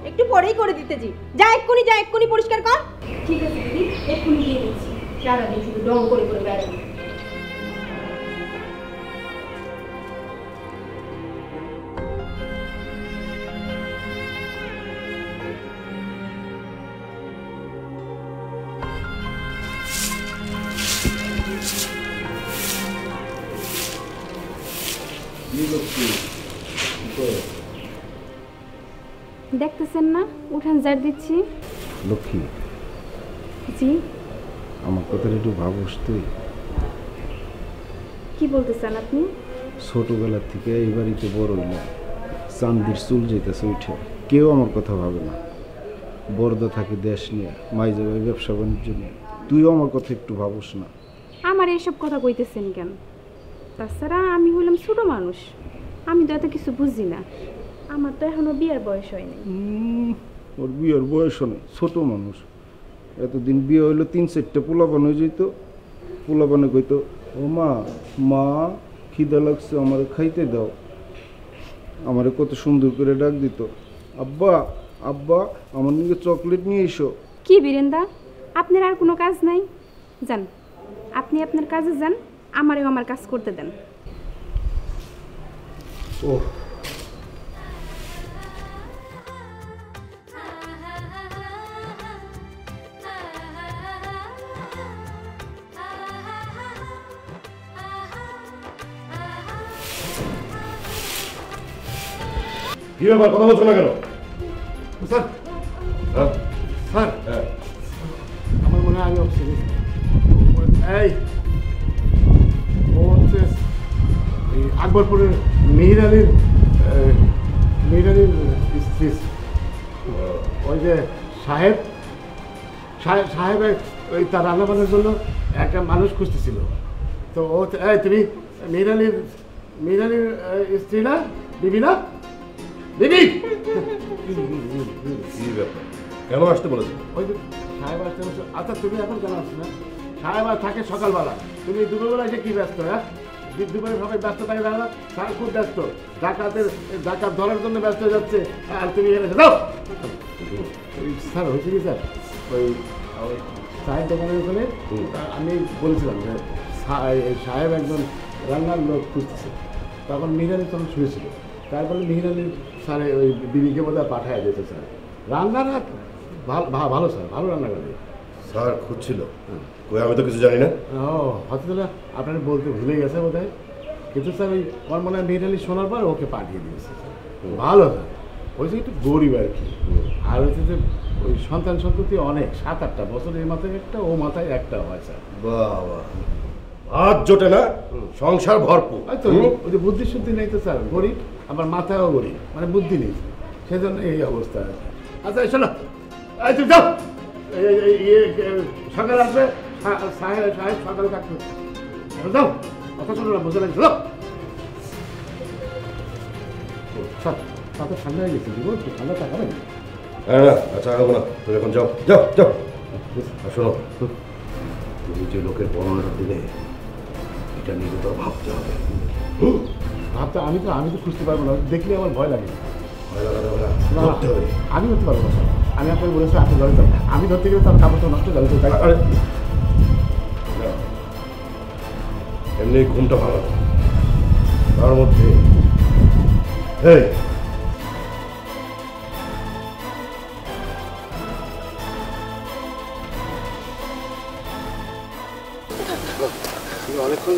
একটু পরেই করে দিতেছি। যা এক্ষুনি পরিষ্কার কর। ঠিক আছে দিদি, এক্ষুনি দিয়ে দিচ্ছি। সারাদিন শুধু ডং করে বেড়াবি। দেখতেছেন না উঠান ঝাড় দিচ্ছি। লক্ষ্মী, জি আমার কথাটা একটু ভাবস তুই। কি বলতে চান আপনি? ছোটবেলা থেকে এই বাড়িতে বড় হইলাম, চান্দির চুল যেতেছে উঠে, কেউ আমার কথা ভাবে না। বড়দা থাকে দেশ নিয়ে, মাইজা ভাই ব্যবসা বাণিজ্য নিয়ে, তুইও আমার কথা একটু ভাবস না? আমার এইসব কথা কইতেছেন কেন? তাছাড়া আমি হইলাম ছোট মানুষ, আমি তো এত কিছু বুঝি না। আমার তো এখনো বিয়ের বয়স হয়নি। ওর বিয়ের বয়সও নেই, ছোট মানুষ। এতদিন বিয়ে হইলো 3-4টা পোলাপান হয়ে যেত। পোলাপানে কইতো, ও মা মা খিদা লাগছে, আমারে খাইতে দাও। আমারে কত সুন্দর করে ডাক দিত, আব্বা আব্বা আমার নিকে চকলেট নিয়ে এসো। কি বীরেন্দা, আপনার আর কোনো কাজ নাই? যান, আপনি আপনার কাজে যান, আমারেও আমার কাজ করতে দেন। ও কি ব্যাপার, কথা বলছো না কেন? স্যার হ্যাঁ স্যার হ্যাঁ, আমার মনে হয় আমি অফিসে এই ও হচ্ছে এই আকবরপুরের মিহির আলীর স্ত্রী। ওই যে সাহেব সাহেব ওই তার রান্নাবান্নার জন্য একটা মানুষ খুঁজতেছিল। তো ও এই তুমি মিহির আলীর স্ত্রী না, বিবি না? বিবি কি ব্যাপার, কেন আসতে বলেছো? ওই যে সাহেব আসতে বলছো। আচ্ছা তুমি এখন কেন আসছো না? সাহেব আর থাকে সকালবেলা, তুমি দুপুরবেলা এসে কি ব্যস্ত? হ্যাঁ, দুপুরে সবাই ব্যস্ত থাকে না? স্যার খুব ব্যস্ত, ডাকাত ধরার জন্য ব্যস্ত হয়ে যাচ্ছে, আর তুমি এখানে যাও। স্যার হয়েছে কি স্যার, ওই সাহেব দোকানের ওখানে আমি বলেছিলাম যে সাহেব একজন রান্নার লোক খুঁজতেছে। তখন মিহির তখন শুয়েছিল, তারপরে মিহির স্যার ওই বিবিকে বোধহয় পাঠায় দিয়েছে। স্যার রান্নাটা ভালো স্যার, ভালো রান্না করে। স্যার খুঁজছিল, কই আমি তো কিছু জানি না। ও হয়তো না, আপনারা বলতে ভুলে গেছে বোধ হয়। কিন্তু স্যার ওই আমার মনে হয় মিহির শোনার পর ওকে পাঠিয়ে দিয়েছে। ভালো স্যার, ওই যে একটু গরিব আর কি। আর হচ্ছে যে ওই সন্ততি অনেক, 7-8টা বছর, এই মাথায় একটা, ও মাথায় একটা হয় স্যার। বাবা, হাত জোটে না, সংসার ভরপুর। হয়তো ওই যে বুদ্ধি শুদ্ধি নেই তো স্যার, গরিব, আবার মাথায়ও গরিব, মানে বুদ্ধি নেই, সেজন্য এই অবস্থা। আচ্ছা শোনো, এই তুমি যাও, সকালে আসবে, সাহেব সকালে থাকবে, যাও, কথা শোনো না, বুঝে লাগছে। স্যার তাতে ঠান্ডা হয়ে গেছে, দিব একটু ঠান্ডা টাকা নেই। হ্যাঁ না, আচ্ছা খাবো না, তুমি এখন যাও যাও যাও। আর শোনো, তুমি যে লোকের বর্ণনাটা দিলে, এটা নিয়ে তো ভাবতে হবে। ভাবতে আমি তো খুঁজতে পারবো না, দেখলে আমার ভয় লাগে। ভয় লাগা যাবে না, ধরতে হবে। আমি ধরতে পারবো না স্যার, আমি আপনাকে বলেছি আপনি ধরে যান, আমি ধরতে গেলে তার কাপড়টা নষ্ট হয়ে যাবে। আরে এমনি ঘুমটা ভালো, তার মধ্যে এই অনেকক্ষণ